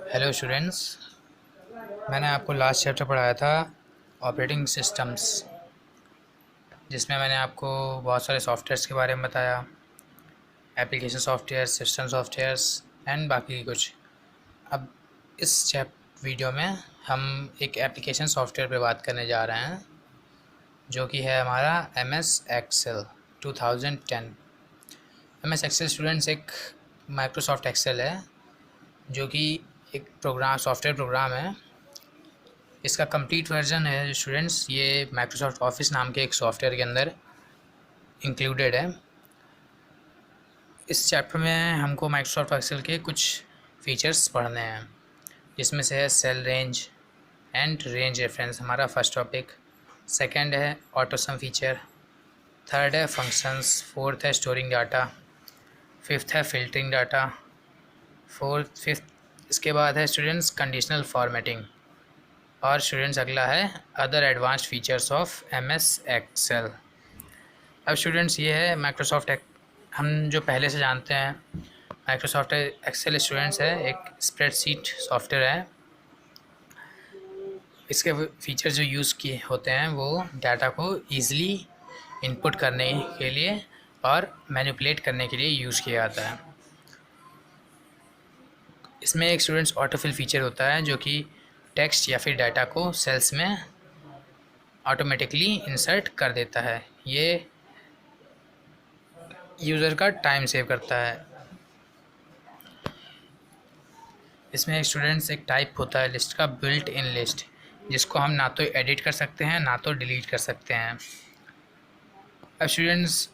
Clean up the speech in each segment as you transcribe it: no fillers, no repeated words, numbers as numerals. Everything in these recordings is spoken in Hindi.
Hello students. मैंने आपको लास्ट चैप्टर पढ़ाया था ऑपरेटिंग सिस्टम्स, जिसमें मैंने आपको बहुत सारे सॉफ्टवेयर्स के बारे में बताया, application software, system softwares and बाकी कुछ। अब इस वीडियो में हम एक एप्लीकेशन सॉफ्टवेयर पे बात करने जा रहे हैं, जो कि है हमारा MS Excel 2010। MS Excel students एक माइक्रोसॉफ्ट एक्सेल है, जो कि एक सॉफ्टवेयर प्रोग्राम है। इसका कंप्लीट वर्जन है जो स्टूडेंट्स, ये माइक्रोसॉफ्ट ऑफिस नाम के एक सॉफ्टवेयर के अंदर इंक्लूडेड है। इस चैप्टर में हमको माइक्रोसॉफ्ट एक्सेल के कुछ फीचर्स पढ़ने हैं, जिसमें से है cell range and range reference, हमारा फर्स्ट टॉपिक। सेकंड है ऑटोसम फीचर। थर्ड है फंक्शंस। फोर्थ है स्टोरिंग डाटा। फिफ्थ है फिल्टरिंग डाटा। फिफ्थ इसके बाद है स्टूडेंट्स कंडीशनल फॉर्मेटिंग। और स्टूडेंट्स अगला है other advanced features of MS Excel. अब स्टूडेंट्स ये है माइक्रोसॉफ्ट हम जो पहले से जानते हैं, माइक्रोसॉफ्ट एक्सेल स्टूडेंट्स है एक स्प्रेडशीट सॉफ्टवेयर है। इसके फीचर जो यूज़ किए होते हैं वो डाटा को ईज़िली इनपुट करने के लिए और मैनिपुलेट करने के लिए यूज़ किया जाता है। इसमें एक स्टूडेंट्स ऑटोफिल फीचर होता है, जो कि टेक्स्ट या फिर डाटा को सेल्स में ऑटोमेटिकली इंसर्ट कर देता है। ये यूज़र का टाइम सेव करता है। इसमें स्टूडेंट्स एक टाइप होता है लिस्ट का, बिल्ट इन लिस्ट, जिसको हम ना तो एडिट कर सकते हैं ना तो डिलीट कर सकते हैं। अब स्टूडेंट्स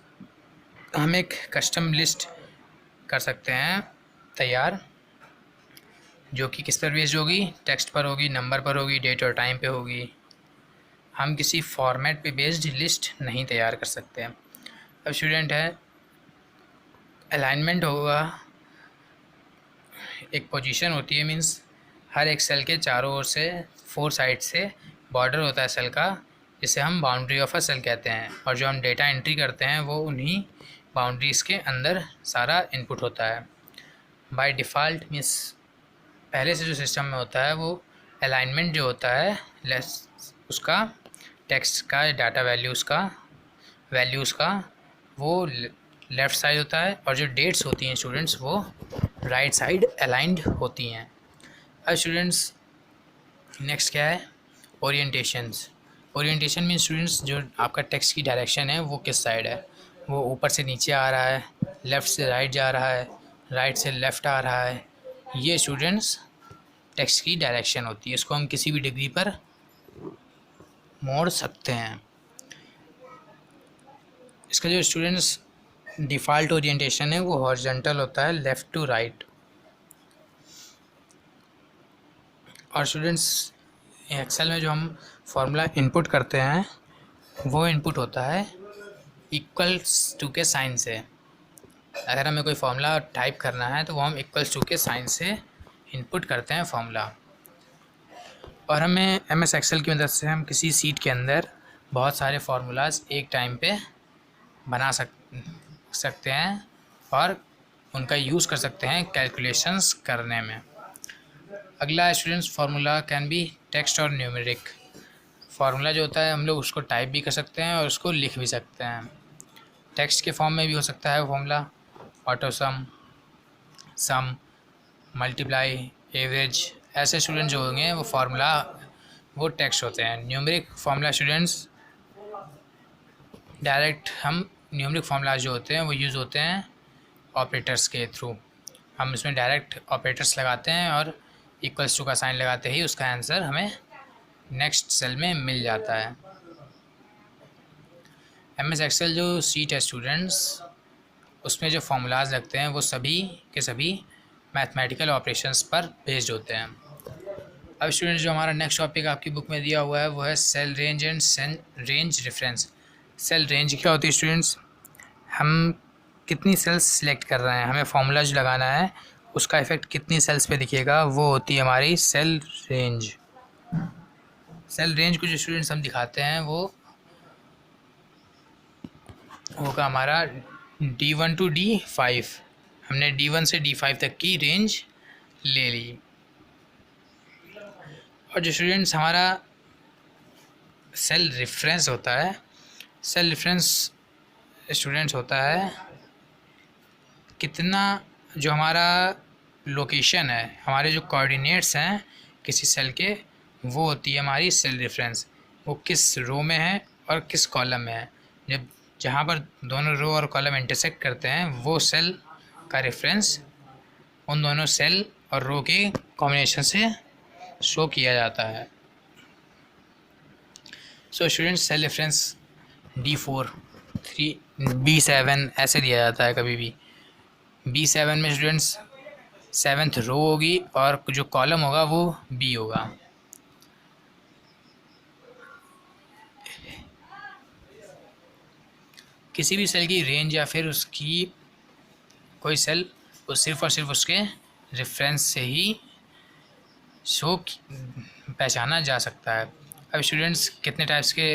हम एक कस्टम लिस्ट कर सकते हैं तैयार, जो कि किस पर बेस्ड होगी, टेक्स्ट पर होगी, नंबर पर होगी, डेट और टाइम पे होगी। हम किसी फॉर्मेट पे बेस्ड लिस्ट नहीं तैयार कर सकते हैं। अब स्टूडेंट है अलाइनमेंट होगा, एक पोजीशन होती है, मींस हर एक सेल के चारों ओर से 4 साइड से बॉर्डर होता है सेल का, जिसे हम बाउंड्री ऑफ अ सेल कहते हैं। और जो हम डेटा एंट्री करते हैं वो उन्हीं बाउंड्रीज़ के अंदर सारा इनपुट होता है। बाय डिफ़ॉल्ट मीन्स पहले से जो सिस्टम में होता है वो अलाइनमेंट जो होता है उसका टेक्स्ट का डाटा वैल्यूज़ का वो लेफ़्ट साइड होता है, और जो डेट्स होती हैं स्टूडेंट्स वो राइट साइड अलाइंड होती हैं। अब स्टूडेंट्स नेक्स्ट क्या है, ओरिएंटेशंस। ओरिएंटेशन मीन स्टूडेंट्स जो आपका टेक्स्ट की डायरेक्शन है वो किस साइड है, वो ऊपर से नीचे आ रहा है, लेफ़्ट से राइट जा रहा है, राइट से लेफ़्ट आ रहा है। ये स्टूडेंट्स टेक्स्ट की डायरेक्शन होती है। इसको हम किसी भी डिग्री पर मोड़ सकते हैं। इसका जो स्टूडेंट्स डिफ़ॉल्ट ओरिएंटेशन है वो हॉरिजॉन्टल होता है, लेफ़्ट टू राइट। और स्टूडेंट्स एक्सेल में जो हम फार्मूला इनपुट करते हैं वो इनपुट होता है इक्वल्स टू के साइन से। अगर हमें कोई फार्मूला टाइप करना है तो वो हम इक्वल्स टू के साइन से इनपुट करते हैं फार्मूला। और हमें MS एक्सेल की मदद से हम किसी सीट के अंदर बहुत सारे फार्मूलाज एक टाइम पे बना सकते हैं और उनका यूज़ कर सकते हैं कैलकुलेशंस करने में। अगला students formula can be text और न्यूमेरिक। फार्मूला जो होता है हम लोग उसको टाइप भी कर सकते हैं और उसको लिख भी सकते हैं। टेक्स्ट के फॉर्म में भी हो सकता है फार्मूला, ऑटोसम, सम, मल्टीप्लाई, एवरेज। ऐसे स्टूडेंट जो होंगे वो फार्मूला वो टेक्स्ट होते हैं। न्यूमेरिक फार्मूला स्टूडेंट्स डायरेक्ट हम न्यूमेरिक फार्मूला जो होते हैं वो यूज़ होते हैं ऑपरेटर्स के थ्रू। हम इसमें डायरेक्ट ऑपरेटर्स लगाते हैं और इक्वल्स टू का साइन लगाते ही उसका आंसर हमें नेक्स्ट सेल में मिल जाता है। MS एक्सेल जो सीट है स्टूडेंट्स, उसमें जो फार्मूलाज लगते हैं वो सभी के सभी मैथमेटिकल ऑपरेशंस पर बेस्ड होते हैं। अब स्टूडेंट्स जो हमारा नेक्स्ट टॉपिक आपकी बुक में दिया हुआ है वो है cell range and range reference. Cell range क्या होती है स्टूडेंट्स, हम कितनी सेल्स सिलेक्ट कर रहे हैं, हमें फार्मूला जो लगाना है उसका इफ़ेक्ट कितनी सेल्स पे दिखेगा, वो होती है हमारी सेल रेंज। सेल रेंज को जो स्टूडेंट्स हम दिखाते हैं वो होगा हमारा D1 to D5। हमने D1 से D5 तक की रेंज ले ली। और जो स्टूडेंट्स हमारा सेल रेफरेंस होता है, सेल रेफरेंस स्टूडेंट्स होता है कितना, जो हमारा लोकेशन है, हमारे जो कोऑर्डिनेट्स हैं किसी सेल के, वो होती है हमारी सेल रेफरेंस। वो किस रो में है और किस कॉलम में है, जब जहाँ पर दोनों रो और कॉलम इंटरसेक्ट करते हैं वो सेल का रेफरेंस उन दोनों सेल और रो के कॉम्बिनेशन से शो किया जाता है। So students cell reference D4, 3, B7 ऐसे दिया जाता है कभी भी। B7 में स्टूडेंट्स 7th रो होगी और जो कॉलम होगा वो B होगा। किसी भी सेल की रेंज या फिर उसकी कोई सेल वो सिर्फ और सिर्फ उसके रेफरेंस से ही पहचाना जा सकता है। अब स्टूडेंट्स कितने टाइप्स के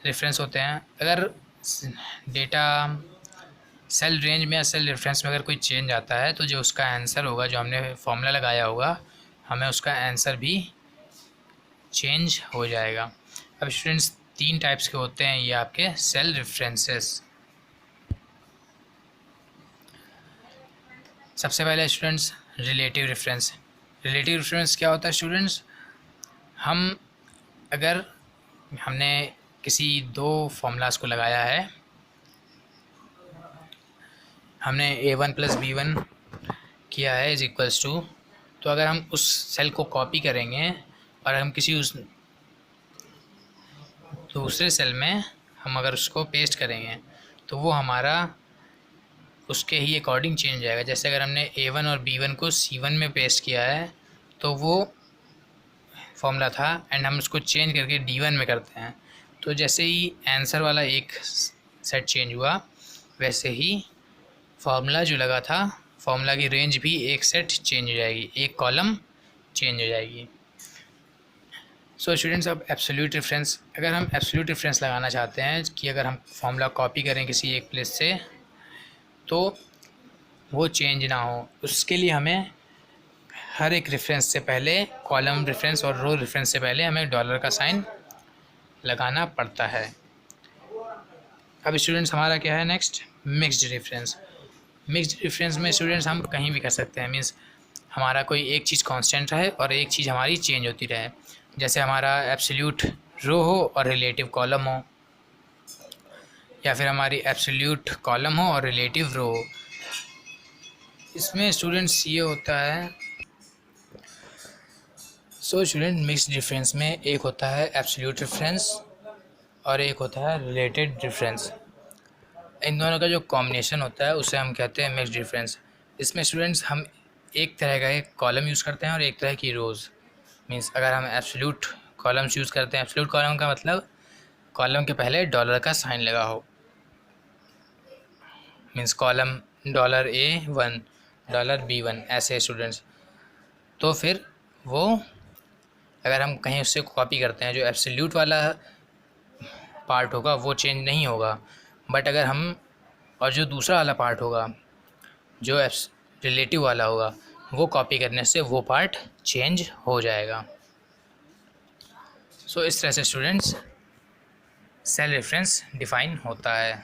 रेफरेंस होते हैं, अगर डेटा सेल रेंज में या सेल रेफरेंस में अगर कोई चेंज आता है तो जो उसका आंसर होगा, जो हमने फॉर्मूला लगाया होगा, हमें उसका आंसर भी चेंज हो जाएगा। अब स्टूडेंट्स 3 टाइप्स के होते हैं ये आपके सेल रेफरेंसेस। सबसे पहले students relative reference. Relative reference क्या होता है स्टूडेंट्स, अगर हमने किसी 2 फार्मूलाज को लगाया है, हमने A1 + B1 किया है इज इक्वल्स टू, तो अगर हम उस सेल को कॉपी करेंगे और हम किसी उस दूसरे सेल में हम अगर उसको पेस्ट करेंगे तो वो हमारा उसके ही अकॉर्डिंग चेंज हो जाएगा। जैसे अगर हमने A1 और B1 को C1 में पेस्ट किया है तो वो फॉर्मूला था एंड हम उसको चेंज करके D1 में करते हैं, तो जैसे ही आंसर वाला एक सेट चेंज हुआ वैसे ही फार्मूला जो लगा था, फार्मूला की रेंज भी एक सेट चेंज हो जाएगी, एक कॉलम चेंज हो जाएगी। सो स्टूडेंट्स अब एब्सोल्यूट रेफरेंस, अगर हम एब्सोल्यूट रेफरेंस लगाना चाहते हैं कि अगर हम फार्मूला कॉपी करें किसी एक प्लेस से तो वो चेंज ना हो, उसके लिए हमें हर एक रेफरेंस से पहले, कॉलम रेफरेंस और रो रेफरेंस से पहले हमें डॉलर का साइन लगाना पड़ता है। अब स्टूडेंट्स हमारा क्या है next, mixed reference. Mixed reference में स्टूडेंट्स हम कहीं भी कर सकते हैं, मीन्स हमारा कोई एक चीज़ कांस्टेंट रहे और एक चीज़ हमारी चेंज होती रहे। जैसे हमारा एब्सोल्यूट रो हो और रिलेटिव कॉलम हो, या फिर हमारी एब्सोल्यूट कॉलम हो और रिलेटिव रो हो। इसमें स्टूडेंट्स ये होता है, सो स्टूडेंट मिक्स्ड रेफरेंस में एक होता है एब्सोल्यूट रेफरेंस और एक होता है रिलेटेड रेफरेंस। इन दोनों का जो कॉम्बिनेशन होता है उसे हम कहते हैं मिक्स्ड रेफरेंस। इसमें स्टूडेंट्स हम एक तरह का एक कॉलम यूज़ करते हैं और एक तरह की रोज़। मीन्स अगर हम एब्सोल्यूट कॉलम्स यूज़ करते हैं, एब्सोल्यूट कॉलम का मतलब कॉलम के पहले डॉलर का साइन लगा हो, मीन्स कॉलम $A1 $B1 ऐसे स्टूडेंट्स। तो फिर वो अगर हम कहीं उससे कॉपी करते हैं, जो एब्सोल्यूट वाला पार्ट होगा वो चेंज नहीं होगा, बट अगर हम और जो दूसरा वाला पार्ट होगा जो रिलेटिव वाला होगा वो कॉपी करने से वो पार्ट चेंज हो जाएगा। सो इस तरह से स्टूडेंट्स सेल रेफरेंस डिफ़ाइन होता है।